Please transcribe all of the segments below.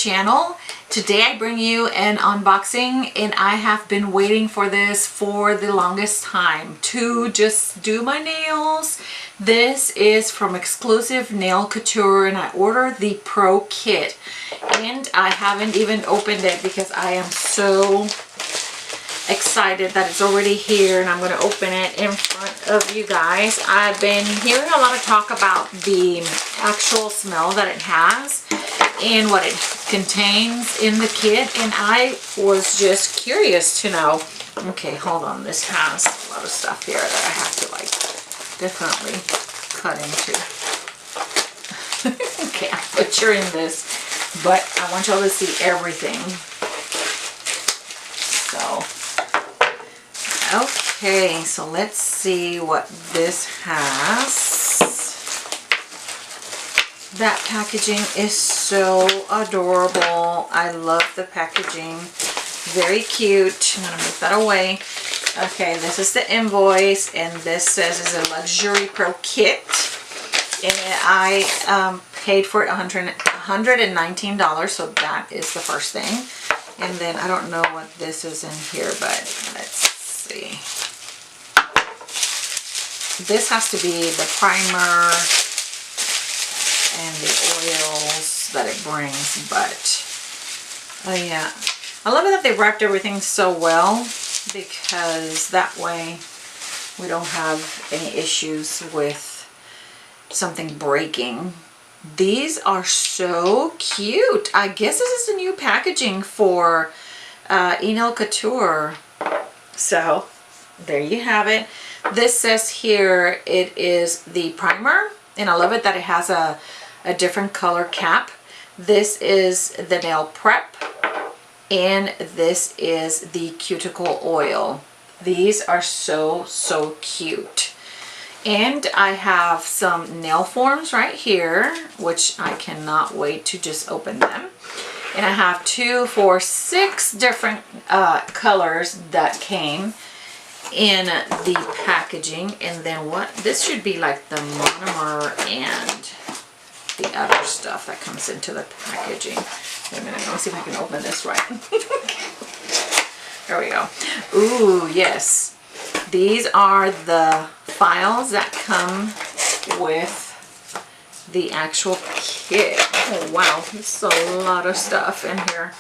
channel. Today I bring you an unboxing, and I have been waiting for this for the longest time to just do my nails. This is from Exclusive Nail Couture, and I ordered the Pro Kit, and I haven't even opened it because I am so excited that it's already here, and I'm going to open it in front of you guys. I've been hearing a lot of talk about the actual smell that it has and what it contains in the kit, and I was just curious to know. Okay, hold on, this has a lot of stuff here that I have to like definitely cut into. Okay, I'm butchering this, but I want y'all to see everything. So okay, so let's see what this has. That packaging is so adorable. I love the packaging. Very cute. I'm gonna move that away. Okay, this is the invoice, and this says it's a luxury pro kit. And I paid for it $119, so that is the first thing. And then I don't know what this is in here, but let's see. This has to be the primer and the oils that it brings, but yeah, I love it that they wrapped everything so well, because that way we don't have any issues with something breaking. These are so cute. I guess this is the new packaging for Nail Couture. So there you have it. This says here it is the primer, and I love it that it has a different color cap. This is the nail prep, and this is the cuticle oil. These are so cute. And I have some nail forms right here, which I cannot wait to just open them. And I have 2, 4, 6 different colors that came in the packaging. And then what, this should be like the monomer and the other stuff that comes into the packaging. Wait a minute, let me see if I can open this right. There we go. Ooh, yes. These are the files that come with the actual kit. Oh wow, there's a lot of stuff in here.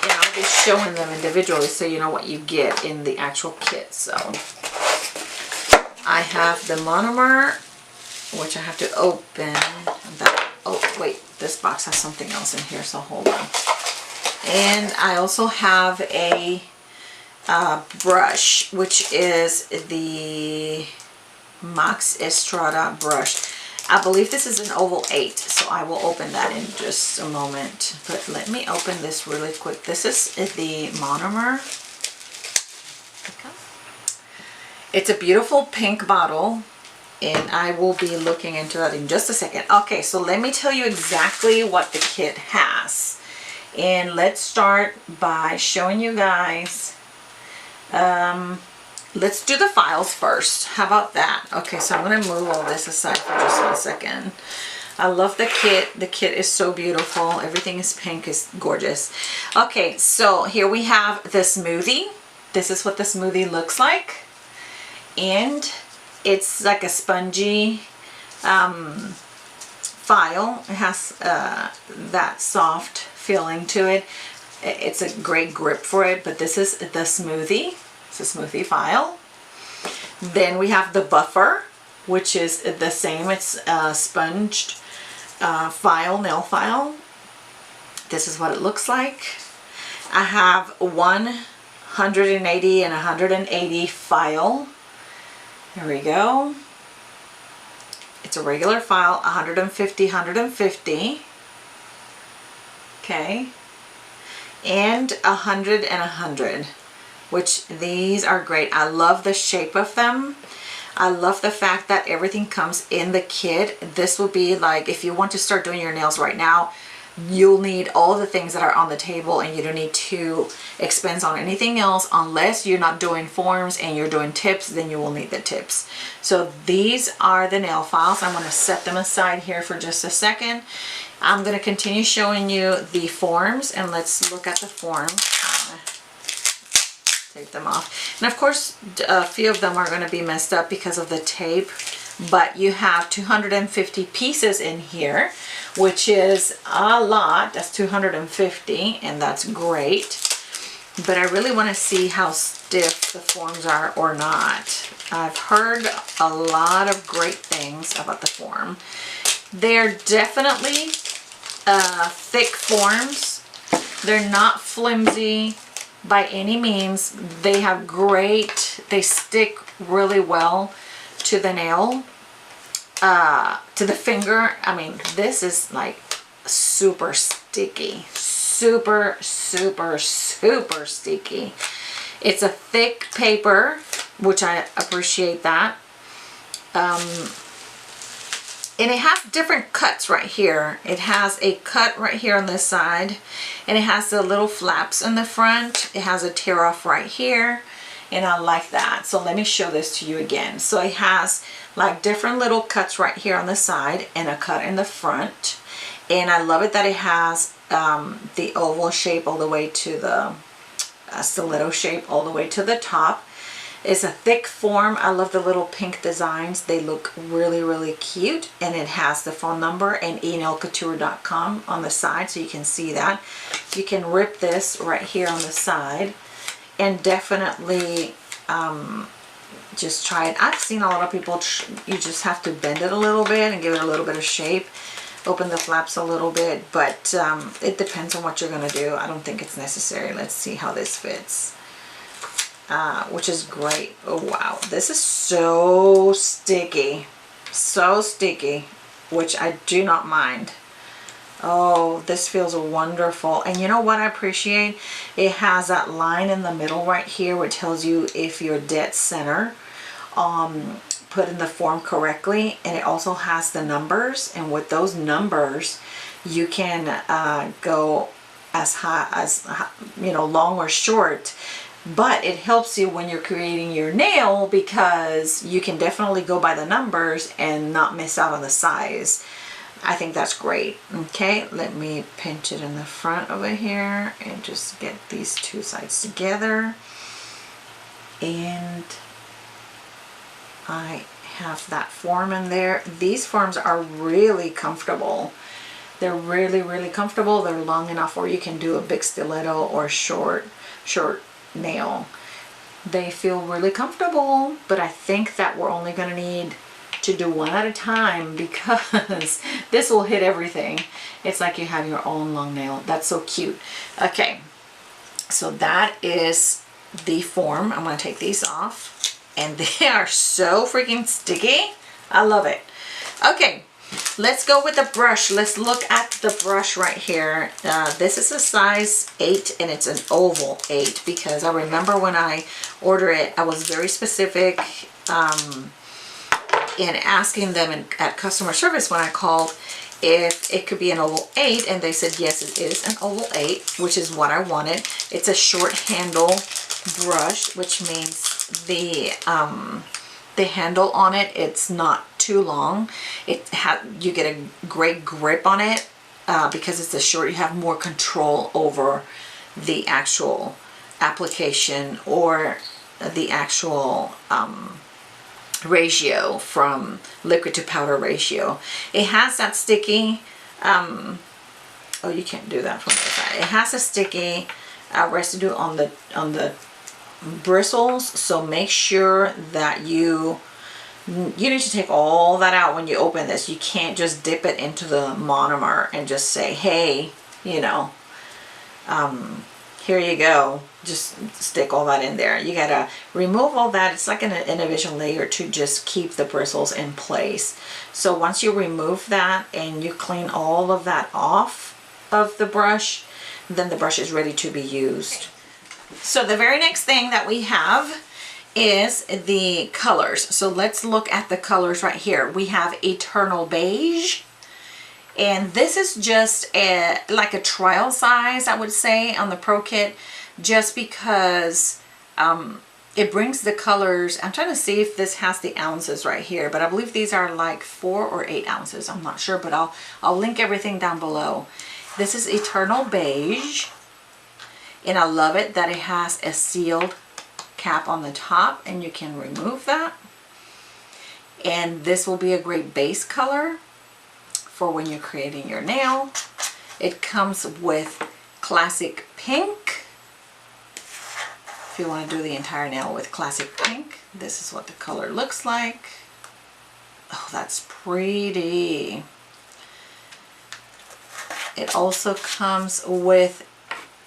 And I'll be showing them individually so you know what you get in the actual kit. So I have the monomer, which I have to open. Oh wait, this box has something else in here, so hold on. And I also have a brush, which is the Max Estrada brush. I believe this is an oval 8, so I will open that in just a moment. But let me open this really quick. This is the monomer. Okay. It's a beautiful pink bottle, and I will be looking into that in just a second. Okay, so let me tell you exactly what the kit has. And let's start by showing you guys. Let's do the files first. How about that? Okay, so I'm going to move all this aside for just 1 second. I love the kit. The kit is so beautiful. Everything is pink. It's gorgeous. Okay, so here we have the smoothie. This is what the smoothie looks like. And it's like a spongy file. It has that soft feeling to it. It's a great grip for it, but this is the smoothie. It's a smoothie file. Then we have the buffer, which is the same. It's a sponged file, nail file. This is what it looks like. I have 180 and 180 file. There we go. It's a regular file, 150, 150. Okay. And 100 and 100, which these are great. I love the shape of them. I love the fact that everything comes in the kit. This will be like, if you want to start doing your nails right now, you'll need all the things that are on the table, and you don't need to expense on anything else unless you're not doing forms and you're doing tips. Then you will need the tips. So these are the nail files. I'm going to set them aside here for just a second. I'm going to continue showing you the forms, and let's look at the form. Take them off, and of course a few of them are going to be messed up because of the tape, but you have 250 pieces in here, which is a lot. That's 250, and that's great. But I really want to see how stiff the forms are or not. I've heard a lot of great things about the form. They're definitely thick forms. They're not flimsy by any means. They have they stick really well to the nail, to the finger. I mean, this is like super sticky, super sticky. It's a thick paper, which I appreciate that. And it has different cuts right here. It has a cut right here on this side, and it has the little flaps in the front. It has a tear off right here, and I like that. So let me show this to you again. So it has like different little cuts right here on the side and a cut in the front. And I love it that it has the oval shape all the way to the stiletto shape all the way to the top. It's a thick form. I love the little pink designs. They look really cute. And it has the phone number and nailcouture.com on the side, so you can see that. You can rip this right here on the side, and definitely just try it. I've seen a lot of people, you just have to bend it a little bit and give it a little bit of shape. Open the flaps a little bit, but it depends on what you're going to do. I don't think it's necessary. Let's see how this fits. Which is great. Oh wow, this is so sticky, which I do not mind. Oh, this feels wonderful. And you know what I appreciate? It has that line in the middle right here which tells you if you're dead center, put in the form correctly, and it also has the numbers, and with those numbers you can go as high as, you know, long or short. But it helps you when you're creating your nail, because you can definitely go by the numbers and not miss out on the size. I think that's great. Okay, let me pinch it in the front over here and just get these two sides together. And I have that form in there. These forms are really comfortable. They're really comfortable. They're long enough where you can do a big stiletto or short nail. They feel really comfortable, but I think that we're only going to need to do one at a time, because this will hit everything. It's like you have your own long nail. That's so cute. Okay, so that is the form. I'm going to take these off, and they are so freaking sticky. I love it. Okay, let's go with the brush. Let's look at the brush right here. This is a size 8, and it's an oval 8, because I remember when I ordered it, I was very specific in asking them at customer service when I called if it could be an oval 8, and they said yes, it is an oval 8, which is what I wanted. It's a short handle brush, which means the handle on it, it's not too long. You get a great grip on it because it's a short. You have more control over the actual application, or the actual ratio, from liquid to powder ratio. It has that sticky, oh, you can't do that from the side. It has a sticky residue on the bristles, so make sure that you need to take all that out when you open this. You can't just dip it into the monomer and just say, hey, you know, here you go, just stick all that in there. You gotta remove all that. It's like an individual layer to just keep the bristles in place. So once you remove that and you clean all of that off of the brush, then the brush is ready to be used. So the very next thing that we have is the colors. So let's look at the colors right here. We have Eternal Beige, And this is just like a trial size, I would say, on the Pro Kit, just because it brings the colors. I'm trying to see if this has the ounces right here, but I believe these are like 4 or 8 ounces. I'm not sure, but I'll link everything down below. This is Eternal Beige, and I love it that it has a sealed cap on the top, and you can remove that. And this will be a great base color for when you're creating your nail. It comes with Classic Pink. If you want to do the entire nail with Classic Pink, this is what the color looks like. Oh, that's pretty. It also comes with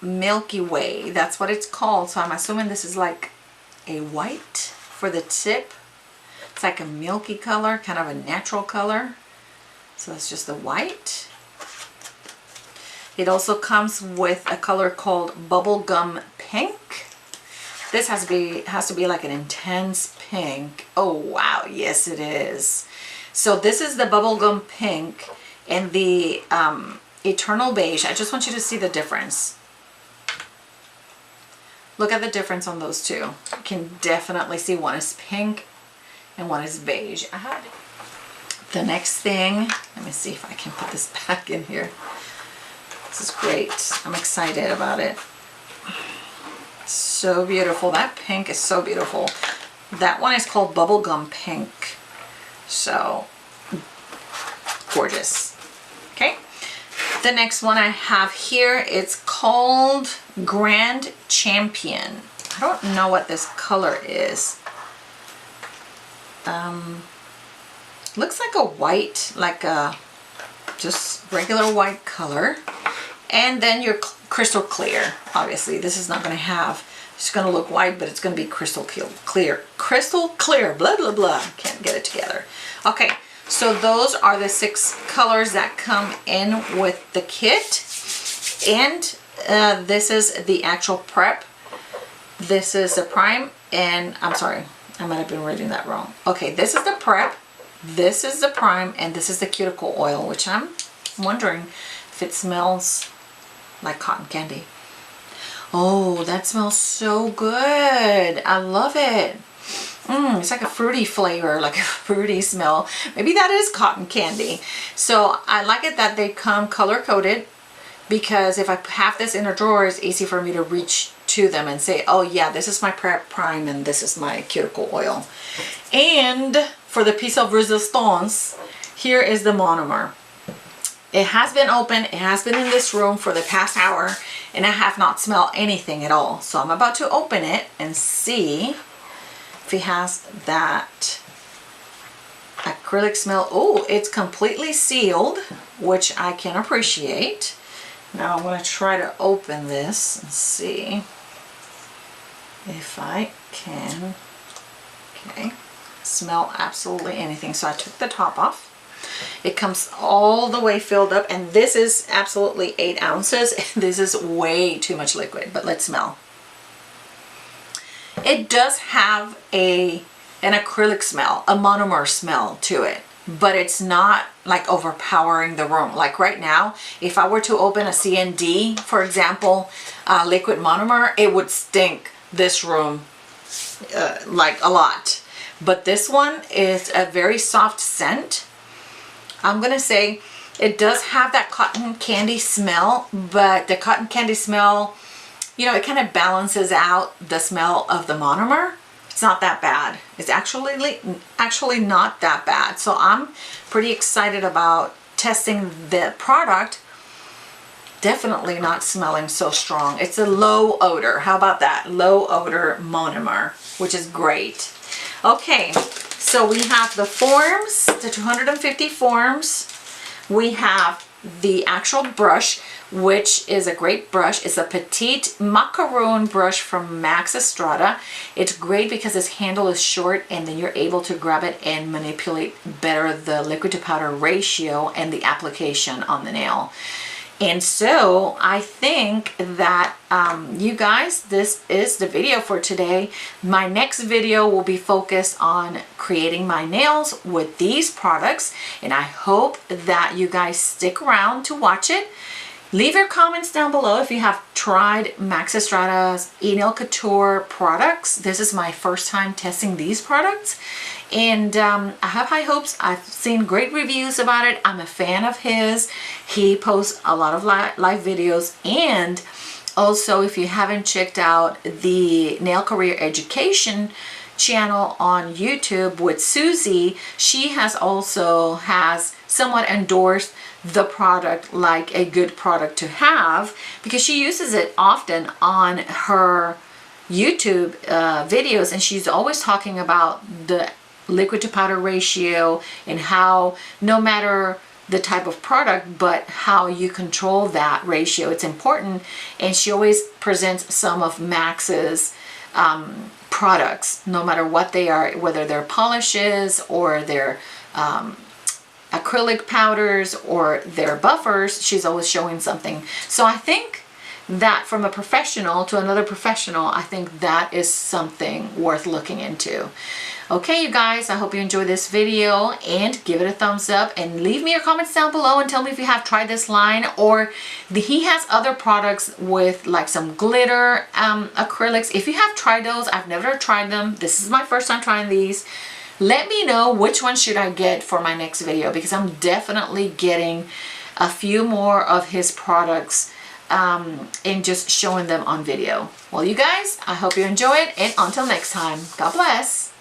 Milky Way. That's what it's called. So I'm assuming this is like a white for the tip. It's like a milky color, kind of a natural color. So that's just the white. It also comes with a color called Bubblegum Pink. This has to be like an intense pink. Oh wow, yes it is. So this is the Bubblegum Pink and the Eternal Beige. I just want you to see the difference. Look at the difference on those two. You can definitely see one is pink and one is beige. The next thing, let me see if I can put this back in here. This is great. I'm excited about it. So beautiful. That pink is so beautiful. That one is called Bubblegum Pink. So gorgeous. Okay. The next one I have here, it's called Grand Champion. I don't know what this color is. Looks like a white, like a just regular white color. And then your crystal clear. Obviously, this is not going to have, it's going to look white, but it's going to be crystal clear. Crystal clear, blah, blah, blah. Can't get it together. Okay, so those are the 6 colors that come in with the kit. And this is the actual prep. This is the prime, and I'm sorry, I might have been reading that wrong. Okay, this is the prep, this is the prime, and this is the cuticle oil, which I'm wondering if it smells like cotton candy. Oh, that smells so good. I love it. It's like a fruity flavor, like a fruity smell. Maybe that is cotton candy. So I like it that they come color coded, because if I have this in a drawer, it's easy for me to reach to them and say, oh yeah, this is my prep prime and this is my cuticle oil. And for the piece of resistance, here is the monomer. It has been open, it has been in this room for the past hour, and I have not smelled anything at all. So I'm about to open it and see if it has that acrylic smell. Oh, it's completely sealed, which I can appreciate. Now I'm going to try to open this and see if I can. Okay, smell absolutely anything. So I took the top off. It comes all the way filled up, and this is absolutely 8 ounces. This is way too much liquid, but let's smell. It does have an acrylic smell, a monomer smell to it, but it's not like overpowering the room. Like right now, if I were to open a CND, for example, liquid monomer, it would stink this room like a lot. But this one is a very soft scent. I'm gonna say it does have that cotton candy smell, but the cotton candy smell, you know, it kind of balances out the smell of the monomer. It's not that bad. It's actually not that bad. So I'm pretty excited about testing the product. Definitely not smelling so strong. It's a low odor. How about that? Low odor monomer, which is great. Okay, so we have the forms, the 250 forms. We have the actual brush, which is a great brush. It's a petite macaroon brush from Max Estrada. It's great because its handle is short, and then you're able to grab it and manipulate better the liquid to powder ratio and the application on the nail. And so I think that you guys, this is the video for today. My next video will be focused on creating my nails with these products, and I hope that you guys stick around to watch it. Leave your comments down below if you have tried Max Estrada's Nail Couture products. This is my first time testing these products, and I have high hopes. I've seen great reviews about it. I'm a fan of his. He posts a lot of live videos, and also if you haven't checked out the Nail Career Education channel on YouTube with Susie, she has somewhat endorsed the product like a good product to have, because she uses it often on her YouTube videos, and she's always talking about the liquid to powder ratio and how no matter the type of product, but how you control that ratio, it's important. And she always presents some of Max's products, no matter what they are, whether they're polishes or they're acrylic powders or their buffers. She's always showing something. So I think that from a professional to another professional, I think that is something worth looking into. Okay, you guys, I hope you enjoyed this video, and give it a thumbs up and leave me your comments down below and tell me if you have tried this line, or he has other products with like some glitter acrylics. If you have tried those, I've never tried them. This is my first time trying these. Let me know which one should I get for my next video, because I'm definitely getting a few more of his products and just showing them on video. Well, you guys, I hope you enjoy it, and until next time, God bless.